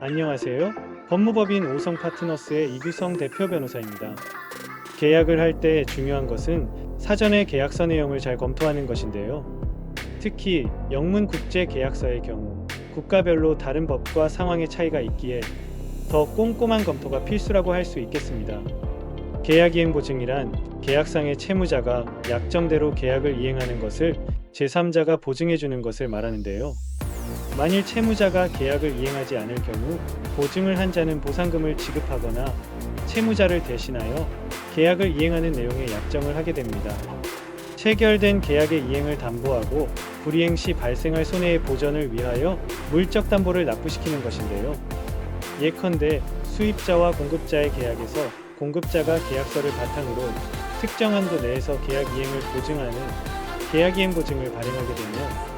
안녕하세요. 법무법인 오성 파트너스의 이규성 대표 변호사입니다. 계약을 할 때 중요한 것은 사전에 계약서 내용을 잘 검토하는 것인데요. 특히 영문 국제 계약서의 경우 국가별로 다른 법과 상황의 차이가 있기에 더 꼼꼼한 검토가 필수라고 할 수 있겠습니다. 계약 이행 보증이란 계약상의 채무자가 약정대로 계약을 이행하는 것을 제3자가 보증해 주는 것을 말하는데요. 만일 채무자가 계약을 이행하지 않을 경우 보증을 한 자는 보상금을 지급하거나 채무자를 대신하여 계약을 이행하는 내용의 약정을 하게 됩니다. 체결된 계약의 이행을 담보하고 불이행 시 발생할 손해의 보전을 위하여 물적 담보를 납부시키는 것인데요. 예컨대 수입자와 공급자의 계약에서 공급자가 계약서를 바탕으로 특정 한도 내에서 계약 이행을 보증하는 계약 이행 보증을 발행하게 되면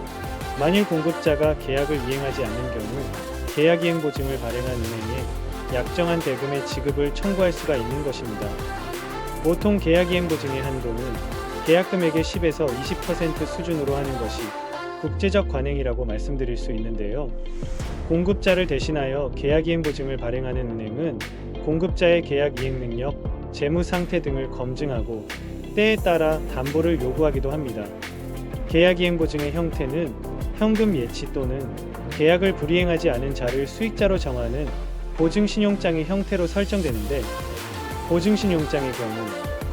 만일 공급자가 계약을 이행하지 않는 경우 계약 이행 보증을 발행한 은행에 약정한 대금의 지급을 청구할 수가 있는 것입니다. 보통 계약 이행 보증의 한도는 계약 금액의 10에서 20% 수준으로 하는 것이 국제적 관행이라고 말씀드릴 수 있는데요. 공급자를 대신하여 계약 이행 보증을 발행하는 은행은 공급자의 계약 이행 능력, 재무 상태 등을 검증하고 때에 따라 담보를 요구하기도 합니다. 계약 이행 보증의 형태는 현금 예치 또는 계약을 불이행하지 않은 자를 수익자로 정하는 보증신용장의 형태로 설정되는데, 보증신용장의 경우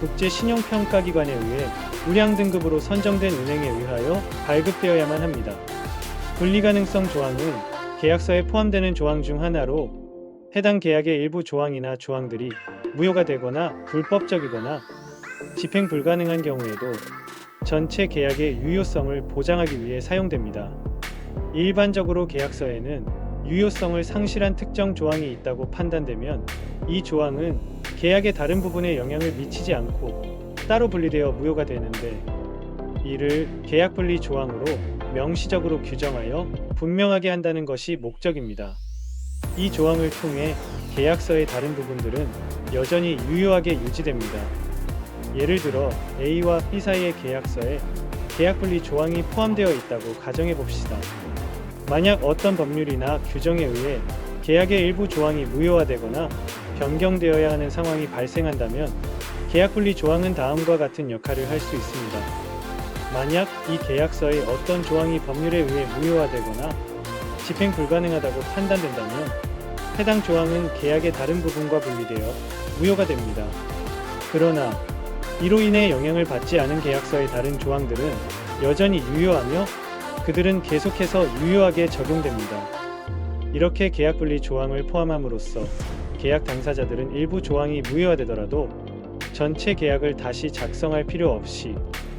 국제신용평가기관에 의해 우량 등급으로 선정된 은행에 의하여 발급되어야만 합니다. 분리가능성 조항은 계약서에 포함되는 조항 중 하나로 해당 계약의 일부 조항이나 조항들이 무효가 되거나 불법적이거나 집행 불가능한 경우에도 전체 계약의 유효성을 보장하기 위해 사용됩니다. 일반적으로 계약서에는 유효성을 상실한 특정 조항이 있다고 판단되면 이 조항은 계약의 다른 부분에 영향을 미치지 않고 따로 분리되어 무효가 되는데, 이를 계약 분리 조항으로 명시적으로 규정하여 분명하게 한다는 것이 목적입니다. 이 조항을 통해 계약서의 다른 부분들은 여전히 유효하게 유지됩니다. 예를 들어 A와 B 사이의 계약서에 계약 분리 조항이 포함되어 있다고 가정해 봅시다. 만약 어떤 법률이나 규정에 의해 계약의 일부 조항이 무효화되거나 변경되어야 하는 상황이 발생한다면 계약 분리 조항은 다음과 같은 역할을 할 수 있습니다. 만약 이 계약서의 어떤 조항이 법률에 의해 무효화되거나 집행 불가능하다고 판단된다면 해당 조항은 계약의 다른 부분과 분리되어 무효가 됩니다. 그러나 이로 인해 영향을 받지 않은 계약서의 다른 조항들은 여전히 유효하며 그들은 계속해서 유효하게 적용됩니다. 이렇게 계약 분리 조항을 포함함으로써 계약 당사자들은 일부 조항이 무효화되더라도 전체 계약을 다시 작성할 필요 없이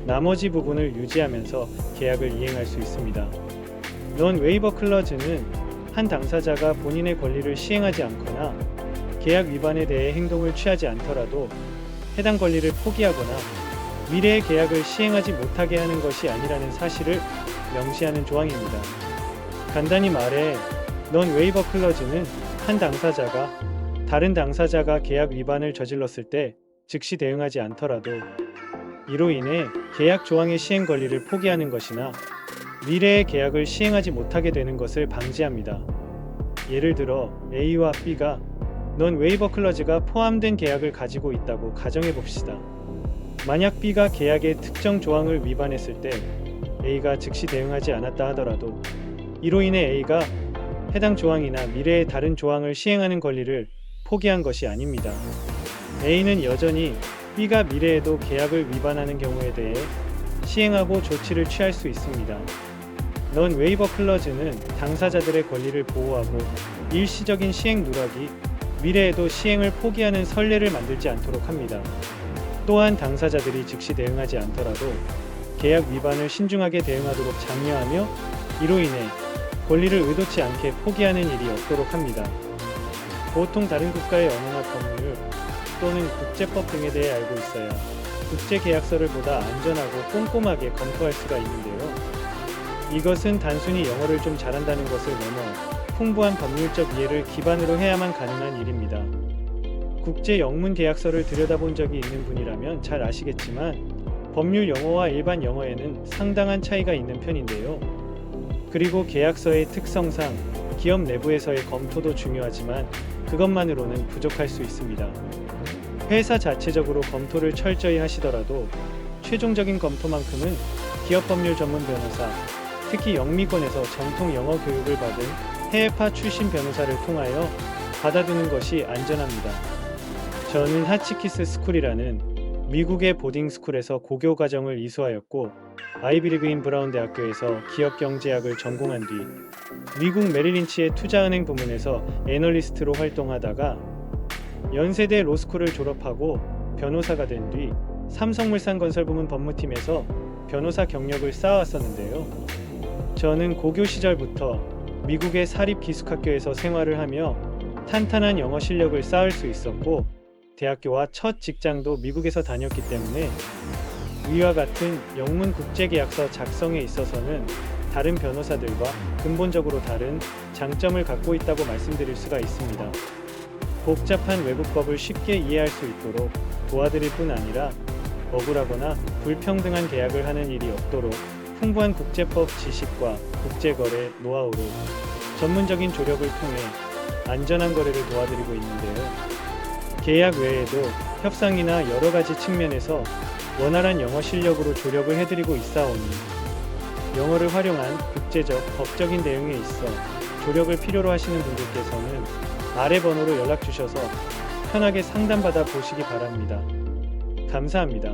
나머지 부분을 유지하면서 계약을 이행할 수 있습니다. 논 웨이버 클러즈는 한 당사자가 본인의 권리를 시행하지 않거나 계약 위반에 대해 행동을 취하지 않더라도 해당 권리를 포기하거나 미래의 계약을 시행하지 못하게 하는 것이 아니라는 사실을 명시하는 조항입니다. 간단히 말해 논 웨이버 클러즈는 한 당사자가 다른 당사자가 계약 위반을 저질렀을 때 즉시 대응하지 않더라도 이로 인해 계약 조항의 시행 권리를 포기하는 것이나 미래의 계약을 시행하지 못하게 되는 것을 방지합니다. 예를 들어 A와 B가 논 웨이버 클러즈가 포함된 계약을 가지고 있다고 가정해 봅시다. 만약 B가 계약의 특정 조항을 위반했을 때 A가 즉시 대응하지 않았다 하더라도 이로 인해 A가 해당 조항이나 미래의 다른 조항을 시행하는 권리를 포기한 것이 아닙니다. A는 여전히 B가 미래에도 계약을 위반하는 경우에 대해 시행하고 조치를 취할 수 있습니다. 논 웨이버 클러즈는 당사자들의 권리를 보호하고 일시적인 시행 누락이 미래에도 시행을 포기하는 선례를 만들지 않도록 합니다. 또한 당사자들이 즉시 대응하지 않더라도 계약 위반을 신중하게 대응하도록 장려하며 이로 인해 권리를 의도치 않게 포기하는 일이 없도록 합니다. 보통 다른 국가의 언어나 법률 또는 국제법 등에 대해 알고 있어야 국제계약서를 보다 안전하고 꼼꼼하게 검토할 수가 있는데요. 이것은 단순히 영어를 좀 잘한다는 것을 넘어 풍부한 법률적 이해를 기반으로 해야만 가능한 일입니다. 국제 영문 계약서를 들여다본 적이 있는 분이라면 잘 아시겠지만 법률 영어와 일반 영어에는 상당한 차이가 있는 편인데요. 그리고 계약서의 특성상 기업 내부에서의 검토도 중요하지만 그것만으로는 부족할 수 있습니다. 회사 자체적으로 검토를 철저히 하시더라도 최종적인 검토만큼은 기업 법률 전문 변호사, 특히 영미권에서 정통 영어 교육을 받은 해외파 출신 변호사를 통하여 받아두는 것이 안전합니다. 저는 하치키스 스쿨이라는 미국의 보딩 스쿨에서 고교 과정을 이수하였고 아이비리그인 브라운 대학교에서 기업경제학을 전공한 뒤 미국 메릴린치의 투자은행 부문에서 애널리스트로 활동하다가 연세대 로스쿨을 졸업하고 변호사가 된 뒤 삼성물산건설 부문 법무팀에서 변호사 경력을 쌓아왔었는데요. 저는 고교 시절부터 미국의 사립기숙학교에서 생활을 하며 탄탄한 영어 실력을 쌓을 수 있었고 대학교와 첫 직장도 미국에서 다녔기 때문에 위와 같은 영문 국제계약서 작성에 있어서는 다른 변호사들과 근본적으로 다른 장점을 갖고 있다고 말씀드릴 수가 있습니다. 복잡한 외국법을 쉽게 이해할 수 있도록 도와드릴 뿐 아니라 억울하거나 불평등한 계약을 하는 일이 없도록 풍부한 국제법 지식과 국제거래 노하우로 전문적인 조력을 통해 안전한 거래를 도와드리고 있는데요. 계약 외에도 협상이나 여러 가지 측면에서 원활한 영어 실력으로 조력을 해드리고 있사오니 영어를 활용한 국제적, 법적인 내용에 있어 조력을 필요로 하시는 분들께서는 아래 번호로 연락 주셔서 편하게 상담받아 보시기 바랍니다. 감사합니다.